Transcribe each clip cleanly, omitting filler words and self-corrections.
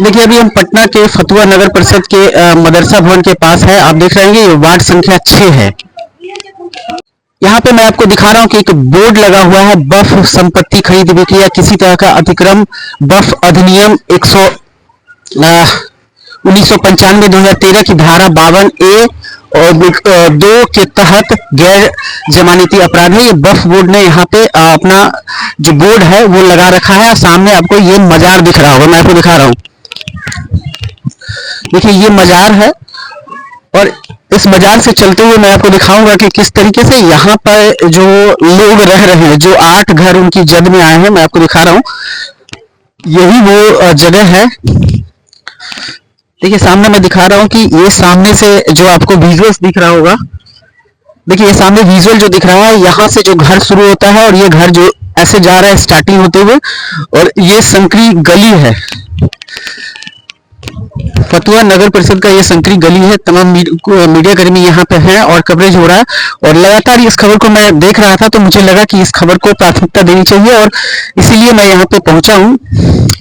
देखिए अभी हम पटना के फतुहा नगर परिषद के मदरसा भवन के पास है। आप देख रहे हैं ये वार्ड संख्या 6 है। यहाँ पे मैं आपको दिखा रहा हूँ कि एक बोर्ड लगा हुआ है, बफ संपत्ति खरीद बिक्री या किसी तरह का अतिक्रम बफ अधिनियम 1995-2013 की धारा 52A और 2 के तहत गैर जमानती अपराध है। ये बफ बोर्ड ने यहाँ पे अपना जो बोर्ड है वो लगा रखा है। सामने आपको ये मजार दिख रहा होगा, मैं आपको दिखा रहा हूँ। देखिए ये मजार है और इस मजार से चलते हुए मैं आपको दिखाऊंगा कि किस तरीके से यहाँ पर जो लोग रह रहे हैं, जो 8 घर उनकी जद में आए हैं, मैं आपको दिखा रहा हूँ। यही वो जगह है। देखिए सामने मैं दिखा रहा हूँ कि ये सामने से जो आपको विजुअल्स दिख रहा होगा, देखिए ये सामने विजुअल जो दिख रहा है, यहाँ से जो घर शुरू होता है और ये घर जो ऐसे जा रहा है स्टार्टिंग होते हुए, और ये संकरी गली है। फतुहा नगर परिषद का ये संकरी गली है। तमाम मीडिया कर्मी यहाँ पे हैं और कवरेज हो रहा है और लगातार इस खबर को मैं देख रहा था तो मुझे लगा कि इस खबर को प्राथमिकता देनी चाहिए और इसीलिए मैं यहाँ पे पहुंचा हूँ।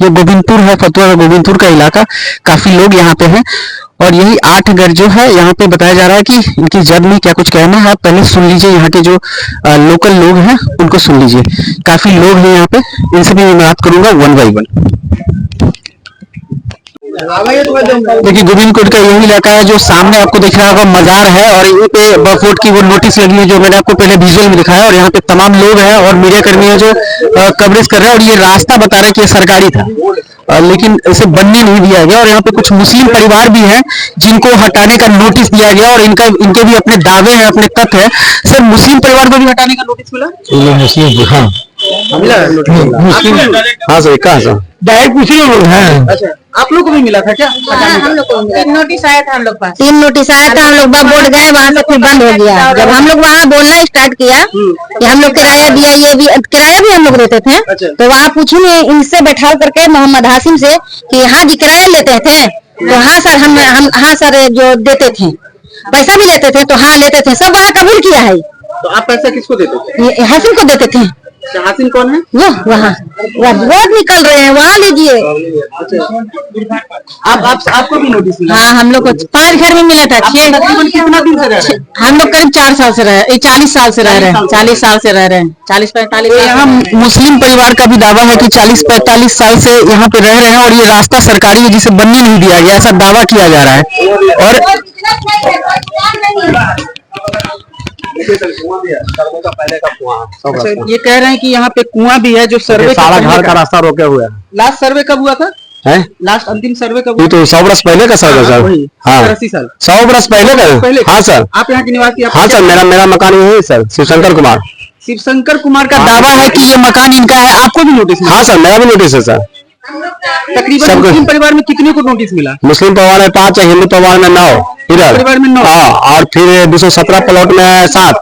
ये गोविंदपुर है, फतुहा का गोविंदपुर का इलाका, काफी लोग यहाँ पे हैं और यही 8 घर जो है यहाँ पे बताया जा रहा है कि इनकी जद में क्या कुछ कहना है। आप पहले सुन लीजिए, यहाँ के जो लोकल लोग हैं उनको सुन लीजिए। काफी लोग हैं यहाँ पे, इनसे भी मैं बात करूंगा 1 by 1। देखिए गोविंदपुर का यही इलाका है जो सामने आपको दिख रहा होगा मजार है और यहीं पे बफोर्ड की वो नोटिस लगी है जो मैंने आपको पहले विजुअल में दिखाया और यहाँ पे तमाम लोग हैं और मीडिया कर्मी हैं जो कवरेज कर रहे हैं और ये रास्ता बता रहे हैं कि ये सरकारी था लेकिन इसे बनने नहीं दिया गया और यहाँ पे कुछ मुस्लिम परिवार भी हैं जिनको हटाने का नोटिस दिया गया और इनके भी अपने दावे हैं, अपने तथ्य है। सर मुस्लिम परिवार को भी हटाने का नोटिस मिला? मुस्लिम हाँ मिला मुस्लिम हाँ सर कहाँ सर डायरेक्ट मुस्लिम लोग हैं। अच्छा आप लोग को भी मिला था क्या? हम लोग को 3 नोटिस आया था हम लोग पास। 3 नोटिस आया था, हम लोग बोर्ड गए, वहाँ से फिर बंद हो गया। जब हम लोग वहाँ बोलना स्टार्ट किया कि हम लोग किराया दिया, ये भी किराया भी हम लोग देते थे। तो वहाँ पूछूंगे इनसे बैठा करके मोहम्मद हासिम से कि हाँ जी किराया लेते थे? तो हाँ सर हम हाँ सर जो देते थे, पैसा भी लेते थे तो हाँ लेते थे, सब वहाँ कबूल किया है। तो आप पैसा किसको देते थे? हासिम को देते थे। हासिम कौन है? वो वहाँ रोज निकल रहे हैं, वहाँ लीजिए। आपको भी नोटिस मिला? हाँ हम लोग को 5 घर में मिला था। 6 कितना दिन से रह रहे हैं? हम लोग करीब 4 साल से रहे, 40 साल से रह रहे हैं, 40 साल से रह रहे हैं, 40-45। यहाँ मुस्लिम परिवार का भी दावा है कि 40-45 साल से यहाँ पे रह रहे हैं और ये रास्ता सरकारी है जिसे बनने नहीं दिया गया, ऐसा दावा किया जा रहा है। और अच्छा, ये कह रहे हैं कि यहाँ पे कुआं भी है जो सर्वे सारा घर का रास्ता रोके हुए है। लास्ट सर्वे कब हुआ था? है लास्ट अंतिम सर्वे कब हुआ? तो 100 बरस पहले का सर्वे सर। हाँ 80 साल 100 बरस पहले का। हाँ सर आप यहाँ के निवासी? हाँ सर मेरा मकान यही है सर, शिवशंकर कुमार। शिवशंकर कुमार का दावा है कि ये मकान इनका है। आपको भी नोटिस? हाँ सर मेरा भी नोटिस है सर। तकरीबन मुस्लिम परिवार में कितने को नोटिस मिला? मुस्लिम परिवार में 5 है, हिंदू परिवार में 9, इधर परिवार में 9। हाँ और फिर 217 प्लॉट में 7,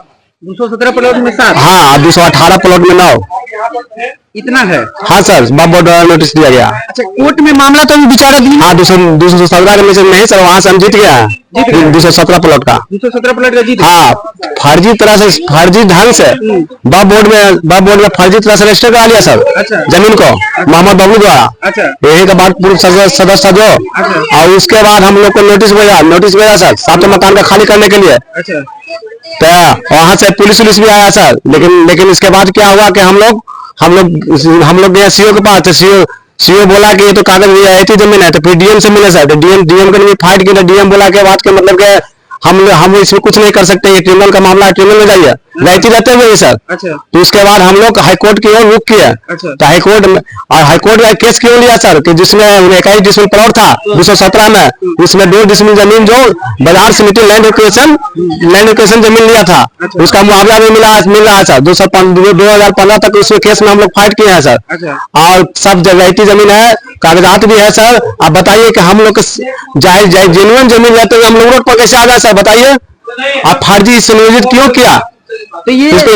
217 प्लॉट में 7। हाँ 218 प्लॉट में 9, इतना है। हाँ सर बाबू द्वारा नोटिस दिया गया। अच्छा कोर्ट में मामला तो विचार दी? हाँ 217 में से नहीं सर, वहाँ से हम जीत गया 217 प्लॉट का। 217 प्लॉट का जीत? हाँ फर्जी तरह से, फर्जी ढंग से बाप बोर्ड में फर्जी तरह से रजिस्टर करा लिया सर। अच्छा जमीन को मोहम्मद बाबू द्वारा। अच्छा यही का बाद पूर्व सदस्य जो। और उसके बाद हम लोग को नोटिस भेजा सर 7 मकान का खाली करने के लिए। अच्छा तो वहाँ से पुलिस भी आया सर, लेकिन इसके बाद क्या हुआ कि हम लोग गए सीओ के पास, तो सीओ बोला कि ये तो कागज रियायती जमीन है, तो फिर डीएम से मिले सर। तो डीएम के लिए फाइट की, डीएम बोला के बात के मतलब के हम इसमें कुछ नहीं कर सकते, ये ट्रिब्यूनल का मामला है, ट्रिब्यूनल में जाइए रहती रहते हुए सर। अच्छा तो उसके बाद हम लोग हाईकोर्ट की ओर रुख किया। अच्छा तो हाईकोर्ट का केस क्यों लिया सर कि जिसमें 21 डिसमिल प्लॉट था 217 में, उसमें 2 डिसमिल जमीन जो बाजार समिति लैंड एक्विजिशन जमीन लिया था। अच्छा उसका मुआवजा भी मिल रहा है सर। 2015 तक उसमें केस में हम लोग फाइट किए हैं सर। अच्छा और सब रहती जमीन है, कागजात भी है सर। आप बताइए कि हम लोग जायज जेन्युइन जमीन रहते हुए हम लोग रोड पर कैसे आ गए सर? बताइए आप फर्जी सुनियोजित क्यों किया? तो ये इस पर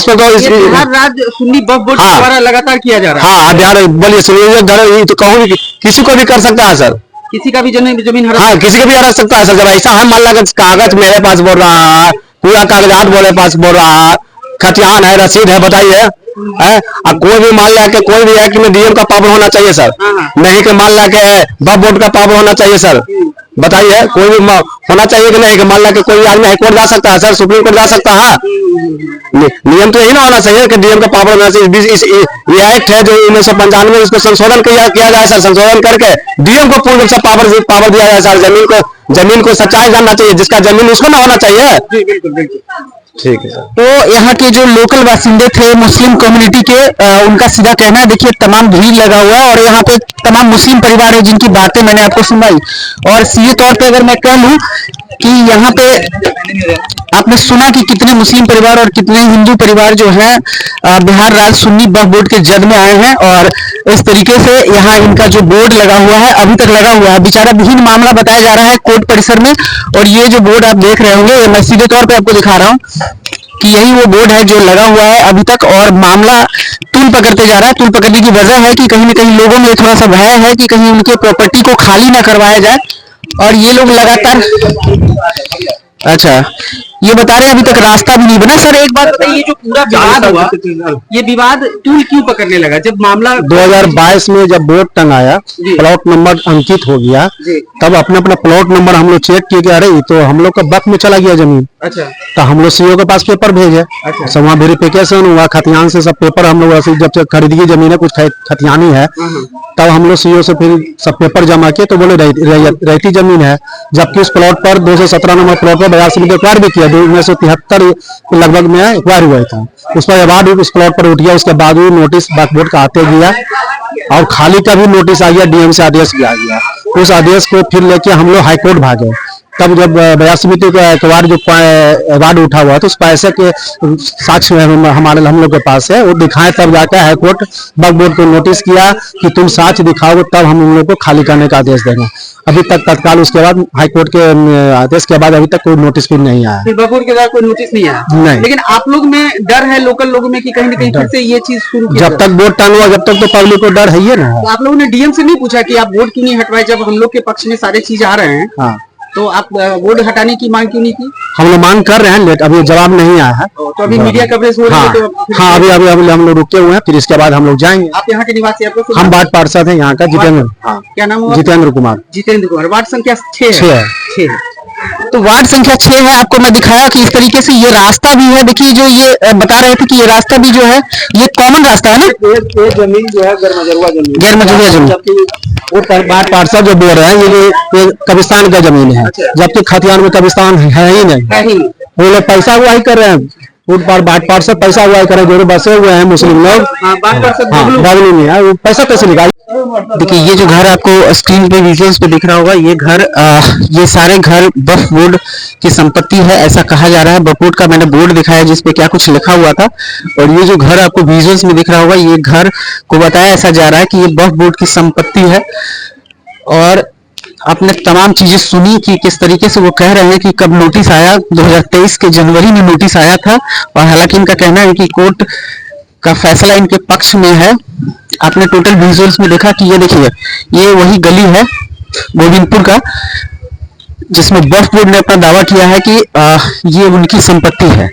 बिहार राज्य सुन्नी वक्फ बोर्ड द्वारा लगातार किया जा रहा है। हाँ बिहार बोलिए सुनियोजित तो कहूँ किसी को भी कर सकता है सर, किसी का भी जमीन हाँ किसी का भी हरा सकता है सर। जब ऐसा है मान ला कागज मेरे पास बोल रहा है, पूरा कागजात मेरे पास बोल रहा है, खतियान है, रसीद है, बताइए है। कोई भी मान लिया कि कोई भी है कि डीएम का पावर होना चाहिए सर, नहीं कि मान लिया कि वक्फ बोर्ड का पावर होना चाहिए सर, बताइए कोई भी होना चाहिए कि नहीं कि मान लिया कि कोई आदमी हाईकोर्ट जा सकता है सर, सुप्रीम कोर्ट जा सकता है। नियम तो यही ना होना चाहिए कि डीएम का पावर होना चाहिए। ये एक्ट है जो 1995 इसको संशोधन किया जाए सर, संशोधन करके डीएम को पूर्ण रूप से पावर दिया जाए सर। जमीन को सच्चाई जानना चाहिए, जिसका जमीन उसको ना होना चाहिए। बिल्कुल बिल्कुल ठीक है सर। तो यहाँ के जो लोकल बासिंदे थे मुस्लिम कम्युनिटी के, उनका सीधा कहना है, देखिए तमाम भीड़ लगा हुआ है और यहाँ पे तमाम मुस्लिम परिवार है जिनकी बातें मैंने आपको सुनाई। और सीधे तौर पे अगर मैं कह लूं कि यहाँ पे आपने सुना कि कितने मुस्लिम परिवार और कितने हिंदू परिवार जो है बिहार राज्य सुन्नी वक्फ बोर्ड के जद में आए हैं। और इस तरीके से यहाँ इनका जो बोर्ड लगा हुआ है, अभी तक लगा हुआ है, बेचारा विहीन मामला बताया जा रहा है कोर्ट परिसर में। और ये जो बोर्ड आप देख रहे होंगे, मैं सीधे तौर पे आपको दिखा रहा हूँ कि यही वो बोर्ड है जो लगा हुआ है अभी तक, और मामला तूल पकड़ते जा रहा है। तूल पकड़ने की वजह है कि कहीं न कहीं लोगों में थोड़ा सा भय है कि कहीं उनके प्रॉपर्टी को खाली ना करवाया जाए। और ये लोग लगातार, अच्छा ये बता रहे हैं अभी तक रास्ता भी नहीं बना। सर एक बात बताइए, जो पूरा विवाद हुआ, ये विवाद तूल क्यों पकड़ने लगा? जब मामला 2022 में जब बोर्ड टंगाया, प्लॉट नंबर अंकित हो गया, तब अपना प्लॉट नंबर हम लोग चेक किए कि अरे तो हम लोग का वक्त में चला गया जमीन। अच्छा, तो हम लोग सीओ के पास पेपर भेजे। अच्छा, सब वहाँ वेरिफिकेशन हुआ, खतियान से सब पेपर हम लोग जब खरीदी जमीन है, कुछ खतियानी है, तब हम लोग सीओ से फिर सब पेपर जमा किए तो बोले रहती जमीन है। जबकि उस प्लॉट पर 217 नंबर प्लॉट पर 82 में एक्वायर भी किया, 1973 लगभग में एक्वायर हुआ था। उस पर अवार्ड उस प्लॉट पर उठ गया। उसके बाद भी नोटिस वक्फ बोर्ड का आते गया और खाली का भी नोटिस आ गया, डीएम से आदेश भी आ गया। उस आदेश को फिर लेके हम लोग हाईकोर्ट भागे। तब जब बयान समिति का अवार्ड जो अवार्ड उठा हुआ तो उस पैसे के साक्ष्य हम लोग के पास है, वो दिखाए, तब जाकर हाईकोर्ट वक्फ बोर्ड को नोटिस किया कि तुम साक्ष्य दिखाओगे तब हम लोग को खाली करने का आदेश देंगे। अभी तक तत्काल उसके बाद हाईकोर्ट के आदेश के बाद अभी तक कोई नोटिस भी नहीं आया। वक्फ बोर्ड के बाद कोई नोटिस नहीं आया? नहीं। लेकिन आप लोग में डर है, लोकल लोगों में, कि कहीं न कहीं फिर से ये चीज शुरू की? जब तक बोर्ड टंग हुआ, जब तक तो पब्लिक को डर है ही ना। तो आप लोगों ने डीएम से नहीं पूछा कि आप बोर्ड क्यों नहीं हटवाए? जब हम लोग के पक्ष में सारे चीज आ रहे हैं, हाँ, तो आप बोर्ड हटाने की मांग क्यों नहीं की? हम लोग मांग कर रहे हैं, लेट अभी जवाब नहीं आया है। तो अभी मीडिया कवरेज हो रही है? हाँ, अभी हम लोग रुके हुए हैं, फिर इसके बाद हम लोग जाएंगे। आप यहाँ के निवासी? हम वार्ड पार्षद हैं यहाँ का, जितेंद्र। क्या नाम है? जितेंद्र कुमार। जितेंद्र कुमार। वार्ड संख्या 6 है। तो वार्ड संख्या 6 है। आपको मैं दिखाया कि इस तरीके से ये रास्ता भी है। देखिए, जो ये बता रहे थे कि ये रास्ता भी जो है ये कॉमन रास्ता है ना। ये जमीन जो है गैरमजरूआ जमीन, वो वार्ड पार्षद जो बोल रहे हैं ये कब्रिस्तान का जमीन है, जबकि खतियान में कब्रिस्तान है ही नहीं। वो लोग पैसा हुआ ही कर रहे हैं, वार्ड पार्षद पैसा हुआ ही कर रहे हैं, जो बसे हुए हैं मुस्लिम लोग बगलू में है, वो पैसा कैसे निकाल। देखिए, ये जो घर आपको स्क्रीन पे विजुअल्स पे दिख रहा होगा, ये घर ये सारे घर वक्फ बोर्ड की संपत्ति है, ऐसा कहा जा रहा है। वक्फ बोर्ड का मैंने बोर्ड दिखाया जिसपे क्या कुछ लिखा हुआ था। और ये जो घर आपको विजुअल्स में दिख रहा होगा, ये घर को बताया ऐसा जा रहा है कि ये वक्फ बोर्ड की संपत्ति है। और आपने तमाम चीजें सुनी कि किस तरीके से वो कह रहे हैं कि कब नोटिस आया, 2023 के जनवरी में नोटिस आया था। और हालांकि इनका कहना है कि कोर्ट का फैसला इनके पक्ष में है। आपने टोटल विजुअल्स में देखा कि ये देखिए, ये वही गली है गोविंदपुर का जिसमें वक्फ बोर्ड ने अपना दावा किया है कि ये उनकी संपत्ति है।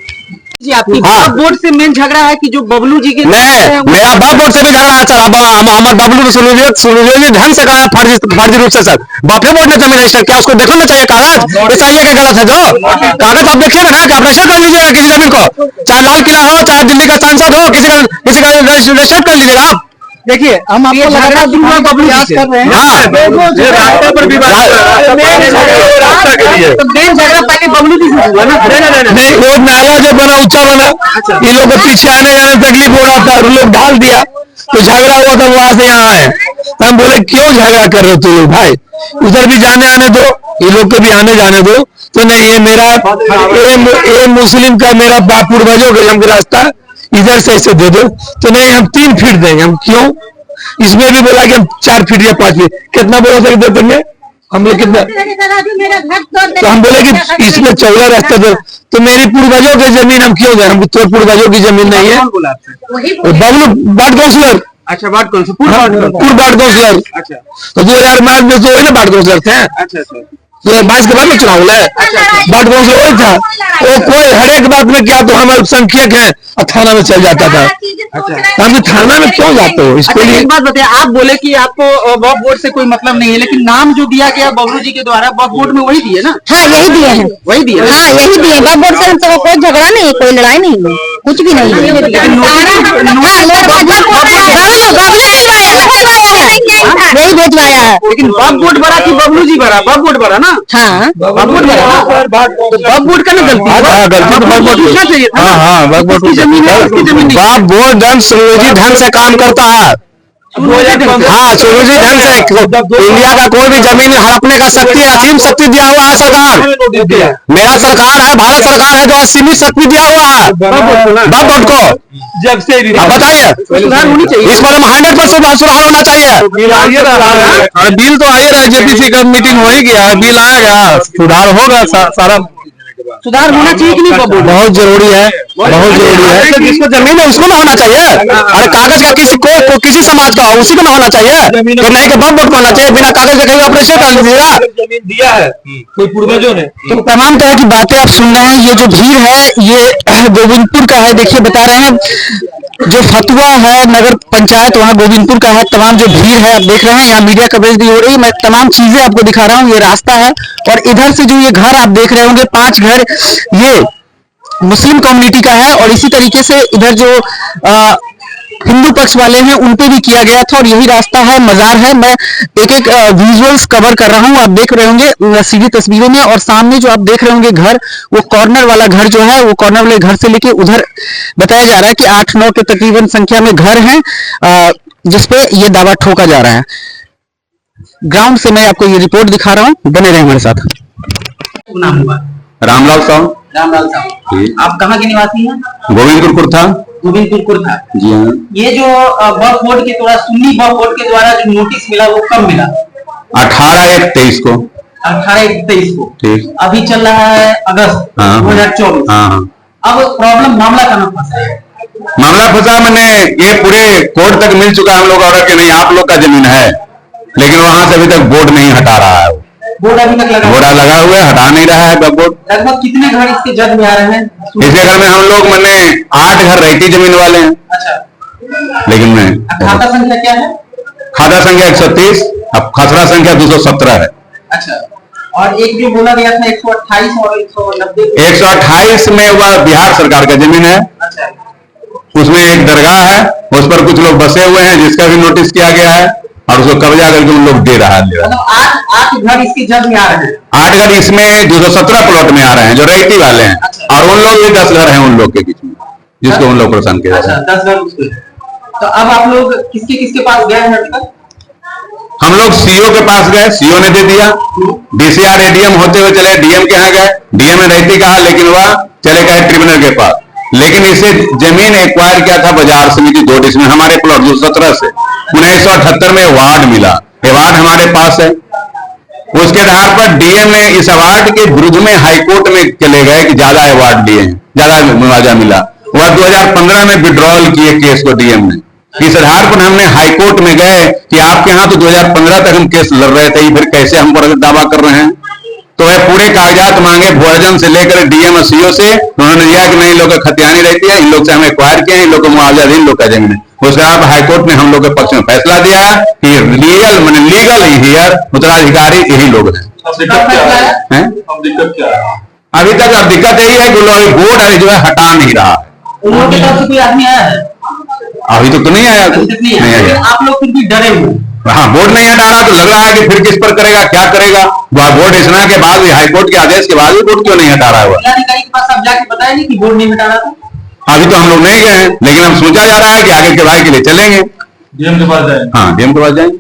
जी, आपकी वक्फ बोर्ड से मेन झगड़ा है कि जो बबलू जी के मेरा वक्फ बोर्ड से भी झगड़ा है सर। हमारे बबलू सुनिए ढंग से कहा, फर्जी रूप से सर। वक्फ बोर्ड ने जमीन रजिस्टर किया, उसको देखना चाहिए कागज। ऐसा ही है कि गलत है जो कागज आप देखिएगा ना, कि आप रजिस्टर कर लीजिएगा किसी जमीन को, चाहे लाल किला हो, चाहे दिल्ली का सांसद हो, किसी का रजिस्टर कर लीजिएगा आप। देखिए, हम आपको लगातार प्रयास कर रहे हैं। वो नाला जो बना ऊंचा बना, इन लोग को पीछे आने जाने तकलीफ हो रहा था, लोग ढाल दिया तो झगड़ा हुआ था, वहां से यहाँ आए। हम बोले क्यों झगड़ा कर रहे हो तुम लोग भाई, उधर भी जाने आने दो, ये लोग को भी आने जाने दो। तो नहीं, ये मेरा ये मुस्लिम का मेरा पूर्वजों का हमको रास्ता इधर से ऐसे दे दो। तो नहीं, हम 3 फीट देंगे। हम क्यों? इसमें भी बोला कि हम 4 फीट या 5 फीट, कितना बोला था कि देंगे हम लोग, कितना? तो हम बोले कि इसमें 14 रास्ता दो। तो मेरी पूर्वजों की जमीन हम क्यों दें? हम तो पूर्वजों की जमीन नहीं है। Bablu ward councillor. अच्छा, वार्ड काउंसिलर, पूर्व वार्ड काउंसिलर। अच्छा, तो 2000 में तो वही वार्ड काउंसिलर थे। अच्छा, ये 22 के बाद में चुनाव है। बात कौन सा वही था, वो कोई हर एक बात में क्या तो हम अल्पसंख्यक हैं और थाना में चल जाता था। हम थाना में क्यों जाते हो? इसको लिए एक बात बताइए, आप बोले कि आपको वक्फ बोर्ड से कोई मतलब नहीं है, लेकिन नाम जो दिया गया बबलू जी के द्वारा वक्फ बोर्ड में वही दिए ना? हाँ यही दिए हैं, वही दिए। हाँ यही दिए। वक्फ बोर्ड से तो कोई झगड़ा नहीं है, कोई लड़ाई नहीं है, कुछ भी नहीं है। यही भेजवाया है। लेकिन वक्फ बोर्ड भरा कि बबलू जी भरा? वक्फ बोर्ड भरा ना? हाँ वक्फ बोर्ड भरा। वक्फ बोर्ड का ना गलती गलती तो वक्फ बोर्ड पूछना चाहिए था। हाँ वक्फ बोर्ड की जमीन है, उसकी जमीन नहीं। वक्फ बोर्ड सुनियोजित ढंग से काम करता है। हाँ सुनियोजित ढंग से इंडिया का कोई भी जमीन हड़पने का शक्ति, असीम शक्ति दिया हुआ है सरकार। मेरा सरकार है, भारत सरकार है जो असीमित शक्ति दिया हुआ है वक्फ बोर्ड को। जब से आप बताइए, सुधार होनी चाहिए। इस पर 100% सुधार होना चाहिए। बिल तो आ ही रहा है, जेपीसी का मीटिंग हो ही गया है, बिल आएगा, सुधार होगा, सारा सुधार होना चाहिए कि नहीं? बहुत जरूरी है, बहुत जरूरी है। जिसको जमीन है उसको ना होना चाहिए। अरे कागज का किसी समाज का उसी को ना होना चाहिए, तो नहीं कि वक्फ बोर्ड को होना चाहिए। बिना कागज के कहीं ऑपरेशन कर लीजिएगा। जमीन दिया है कोई पूर्वजों ने। तो तमाम तरह की बातें आप सुन रहे हैं। ये जो भीड़ है ये गोविंदपुर का है। देखिए बता रहे हैं जो फतुआ है नगर पंचायत वहाँ गोविंदपुर का है। तमाम जो भीड़ है आप देख रहे हैं, यहाँ मीडिया कवरेज भी हो रही है। मैं तमाम चीजें आपको दिखा रहा हूँ। ये रास्ता है और इधर से जो ये घर आप देख रहे होंगे 5 घर ये मुस्लिम कम्युनिटी का है। और इसी तरीके से इधर जो हिंदू पक्ष वाले हैं उन पे भी किया गया था। और यही रास्ता है, मजार है। मैं एक एक विजुअल्स कवर कर रहा हूँ, आप देख रहे होंगे सीधी तस्वीरों में। और सामने जो आप देख रहे होंगे घर, वो कॉर्नर वाला घर जो है, वो कॉर्नर वाले घर से लेके उधर बताया जा रहा है कि 8-9 के तकरीबन संख्या में घर हैं जिसपे ये दावा ठोका जा रहा है। ग्राउंड से मैं आपको ये रिपोर्ट दिखा रहा हूँ, बने रहे हमारे साथ। नाम हुआ रामलाल साहब। रामलाल साहब, आप कहाँ के निवासी हैं? गोविंदपुर था। गोविंदपुर था जी हाँ। ये जो वक्फ बोर्ड के द्वारा, सुन्नी वक्फ बोर्ड के द्वारा जो नोटिस मिला वो कब मिला? 18/1/23 को। 18/1/23 को। ठीक। अभी चल रहा है अगस्त 2024। अब प्रॉब्लम मामला कहाँ फंसा है? मामला फंसा मैंने ये पूरे कोर्ट तक मिल चुका है हम लोग ऑर्डर के, नहीं आप लोग का जमीन है, लेकिन वहां से अभी तक बोर्ड नहीं हटा रहा है। बोर्ड अभी तक लगा हुआ है, हटा नहीं रहा है बोर्ड। लगभग कितने घर इसके जद में आ रहे हैं? इसके घर में हम लोग मैंने 8 घर रहती जमीन वाले हैं। अच्छा। लेकिन मैं खाता संख्या क्या है? खाता संख्या 130, अब खसरा संख्या 217 है। अच्छा। और एक जो बोला गया था 128 और 190। 128 में वह बिहार सरकार का जमीन है। अच्छा। उसमें एक दरगाह है, उस पर कुछ लोग बसे हुए हैं जिसका भी नोटिस किया गया है और उसको कब्जा करके उन लोग दे रहा है। मतलब 8 घर इसकी जद में आ रहे हैं। 8 घर इसमें 217 प्लॉट में आ रहे हैं जो रैयती वाले हैं। अच्छा। और उन लोग भी 10 घर हैं उन लोग के बीच में जिसको उन लोग परेशान किया जा रहा है। 10 घर उसके। तो अब आप लोग किसके पास गए हैं? हम लोग सीओ के पास गए, सीओ ने दे दिया। डीसीआर एडीएम होते हुए चले डीएम के यहाँ गए, डीएम ने रहती कहा, लेकिन वह चले गए ट्रिब्यूनल के पास। लेकिन इसे जमीन एक्वायर किया था बाजार समिति 2 इसमें हमारे प्लॉट 217 से 1978 में वार्ड मिला। ये वार्ड हमारे पास है। उसके आधार पर डीएम ने इस अवार्ड के विरुद्ध में हाईकोर्ट में चले गए कि ज्यादा अवार्ड लिए हैं, ज्यादा मुआवजा मिला। वह 2015 में विड्रॉल किए केस को डीएम ने। इस आधार पर हमने हाईकोर्ट में गए कि आपके यहाँ तो 2015 तक हम केस लड़ रहे थे, फिर कैसे हम पर दावा कर रहे हैं। तो वह पूरे कागजात मांगे भोजन से लेकर डीएम और सीओ से। उन्होंने दिया कि नहीं, लोग का खतियानी रहती है, इन लोग से हमें एक्वायर किए हैं, इन लोग को मुआवजा दी, इन लोग का जमीन है। उसके बाद हाईकोर्ट ने हम लोग के पक्ष में फैसला दिया कि लीगल हियर उत्तराधिकारी यही लोग हैं। अभी तक अब दिक्कत यही है कि बोर्ड है जो है हटा नहीं रहा है। कोई आदमी आया है? अभी तक तो नहीं आया। नहीं आया। आप लोग फिर भी डरे हुए? हाँ, बोर्ड नहीं हटा रहा तो लग रहा है कि फिर किस पर करेगा, क्या करेगा। बोर्ड घोषणा के बाद भी, हाईकोर्ट के आदेश के बाद भी बोर्ड क्यों नहीं हटा रहा है? जिलाधिकारी के पास आप जाके बताया नहीं कि बोर्ड नहीं हटा रहा था? अभी तो हम लोग नहीं गए हैं, लेकिन हम सोचा जा रहा है कि आगे के भाई के लिए चलेंगे। डीएम के पास जाएंगे। हाँ, डीएम के पास जाएंगे।